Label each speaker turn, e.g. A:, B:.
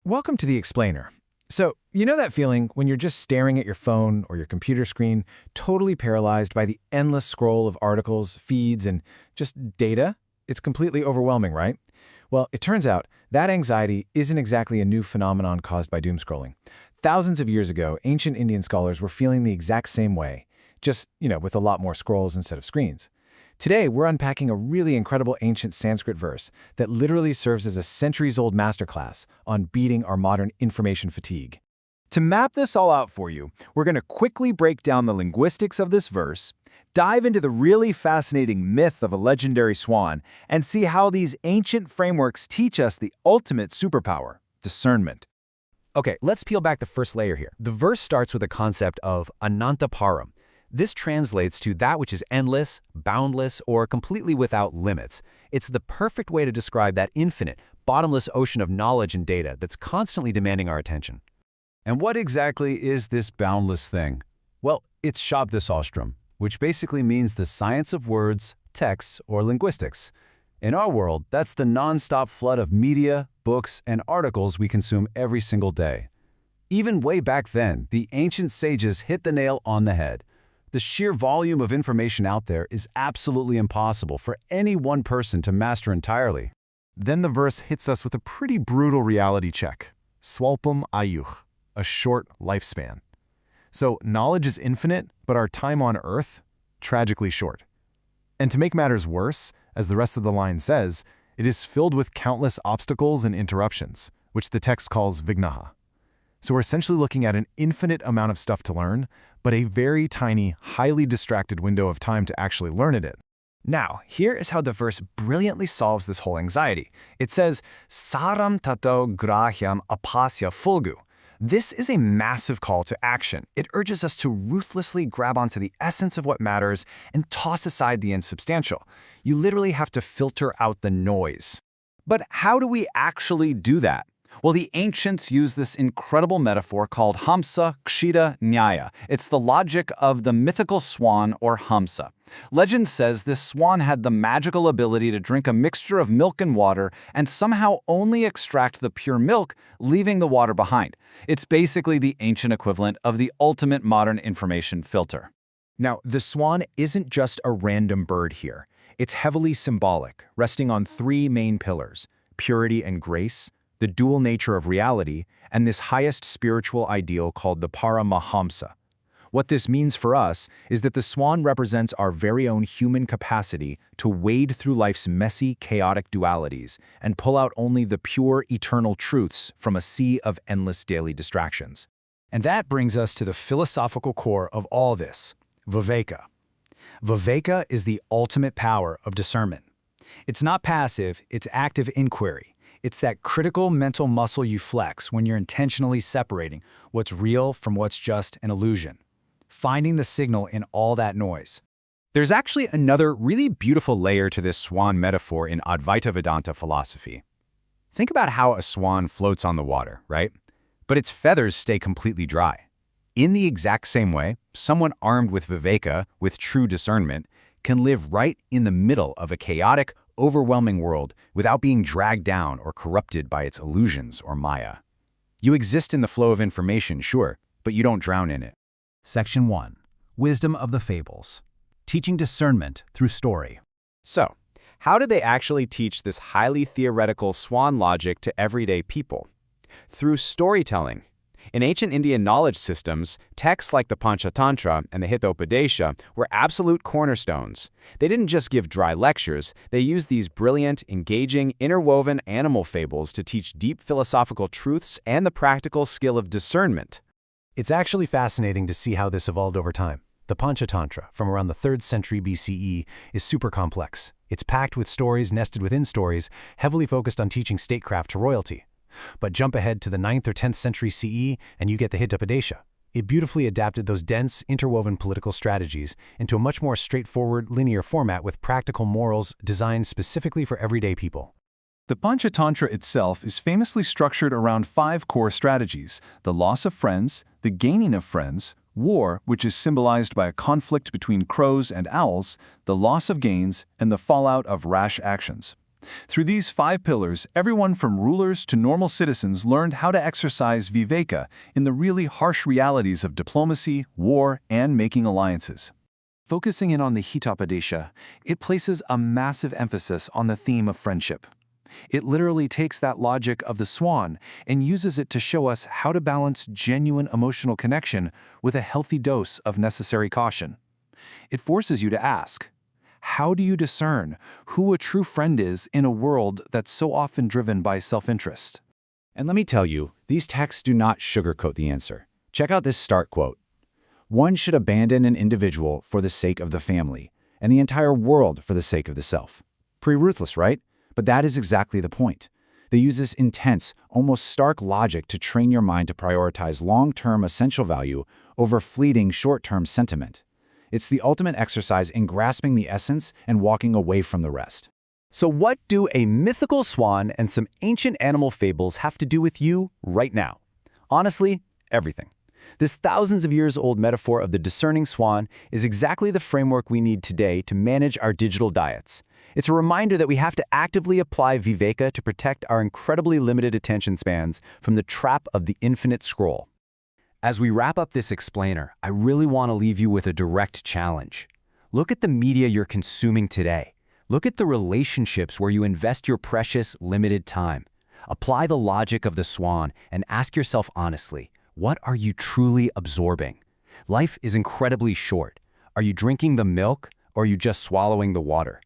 A: Welcome to the Explainer. So, you know that feeling when you're just staring at your phone or your computer screen, totally paralyzed by the endless scroll of articles, feeds, and just data? It's completely overwhelming, right? Well, it turns out that anxiety isn't exactly a new phenomenon caused by doom scrolling. Thousands of years ago, ancient Indian scholars were feeling the exact same way, just, with a lot more scrolls instead of screens. Today, we're unpacking a really incredible ancient Sanskrit verse that literally serves as a centuries-old masterclass on beating our modern information fatigue. To map this all out for you, we're going to quickly break down the linguistics of this verse, dive into the really fascinating myth of a legendary swan, and see how these ancient frameworks teach us the ultimate superpower, discernment. Okay, let's peel back the first layer here. The verse starts with a concept of anantaparam. This translates to that which is endless, boundless, or completely without limits. It's the perfect way to describe that infinite, bottomless ocean of knowledge and data that's constantly demanding our attention. And what exactly is this boundless thing? Well, it's Shabdasastram, which basically means the science of words, texts, or linguistics. In our world, that's the non-stop flood of media, books, and articles we consume every single day. Even way back then, the ancient sages hit the nail on the head. The sheer volume of information out there is absolutely impossible for any one person to master entirely. Then the verse hits us with a pretty brutal reality check. Swalpam ayuch, a short lifespan. So knowledge is infinite, but our time on Earth, tragically short. And to make matters worse, as the rest of the line says, it is filled with countless obstacles and interruptions, which the text calls vignaha. So we're essentially looking at an infinite amount of stuff to learn, but a very tiny, highly distracted window of time to actually learn it in. Now, here is how the verse brilliantly solves this whole anxiety. It says, Saram tato grahyam apasya fulgu. This is a massive call to action. It urges us to ruthlessly grab onto the essence of what matters and toss aside the insubstantial. You literally have to filter out the noise. But how do we actually do that? Well, the ancients used this incredible metaphor called Hamsa Kshita Nyaya. It's the logic of the mythical swan or Hamsa. Legend says this swan had the magical ability to drink a mixture of milk and water and somehow only extract the pure milk, leaving the water behind. It's basically the ancient equivalent of the ultimate modern information filter. Now, the swan isn't just a random bird here. It's heavily symbolic, resting on three main pillars: purity and grace, the dual nature of reality, and this highest spiritual ideal called the Paramahamsa. What this means for us is that the swan represents our very own human capacity to wade through life's messy, chaotic dualities and pull out only the pure, eternal truths from a sea of endless daily distractions. And that brings us to the philosophical core of all this, viveka. Viveka is the ultimate power of discernment. It's not passive, it's active inquiry. It's that critical mental muscle you flex when you're intentionally separating what's real from what's just an illusion, finding the signal in all that noise. There's actually another really beautiful layer to this swan metaphor in Advaita Vedanta philosophy. Think about how a swan floats on the water, right? But its feathers stay completely dry. In the exact same way, someone armed with viveka, with true discernment, can live right in the middle of a chaotic, overwhelming world without being dragged down or corrupted by its illusions or maya. You exist in the flow of information, sure, but you don't drown in it. Section 1. Wisdom of the Fables. Teaching discernment through story. So, how did they actually teach this highly theoretical swan logic to everyday people? Through storytelling. In ancient Indian knowledge systems, texts like the Panchatantra and the Hitopadesha were absolute cornerstones. They didn't just give dry lectures, they used these brilliant, engaging, interwoven animal fables to teach deep philosophical truths and the practical skill of discernment. It's actually fascinating to see how this evolved over time. The Panchatantra, from around the 3rd century BCE, is super complex. It's packed with stories nested within stories, heavily focused on teaching statecraft to royalty. But jump ahead to the 9th or 10th century CE and you get the Hitopadesha. It beautifully adapted those dense, interwoven political strategies into a much more straightforward, linear format with practical morals designed specifically for everyday people.
B: The Panchatantra itself is famously structured around 5 core strategies: the loss of friends, the gaining of friends, war, which is symbolized by a conflict between crows and owls, the loss of gains, and the fallout of rash actions. Through these 5 pillars, everyone from rulers to normal citizens learned how to exercise viveka in the really harsh realities of diplomacy, war, and making alliances. Focusing in on the Hitopadesha, it places a massive emphasis on the theme of friendship. It literally takes that logic of the swan and uses it to show us how to balance genuine emotional connection with a healthy dose of necessary caution. It forces you to ask, how do you discern who a true friend is in a world that's so often driven by self-interest?
C: And let me tell you, these texts do not sugarcoat the answer. Check out this start quote. One should abandon an individual for the sake of the family, and the entire world for the sake of the self. Pretty ruthless, right? But that is exactly the point. They use this intense, almost stark logic to train your mind to prioritize long-term essential value over fleeting short-term sentiment. It's the ultimate exercise in grasping the essence and walking away from the rest.
D: So what do a mythical swan and some ancient animal fables have to do with you right now? Honestly, everything. This thousands of years old metaphor of the discerning swan is exactly the framework we need today to manage our digital diets. It's a reminder that we have to actively apply viveka to protect our incredibly limited attention spans from the trap of the infinite scroll. As we wrap up this explainer, I really want to leave you with a direct challenge. Look at the media you're consuming today. Look at the relationships where you invest your precious, limited time. Apply the logic of the swan and ask yourself honestly, what are you truly absorbing? Life is incredibly short. Are you drinking the milk or are you just swallowing the water?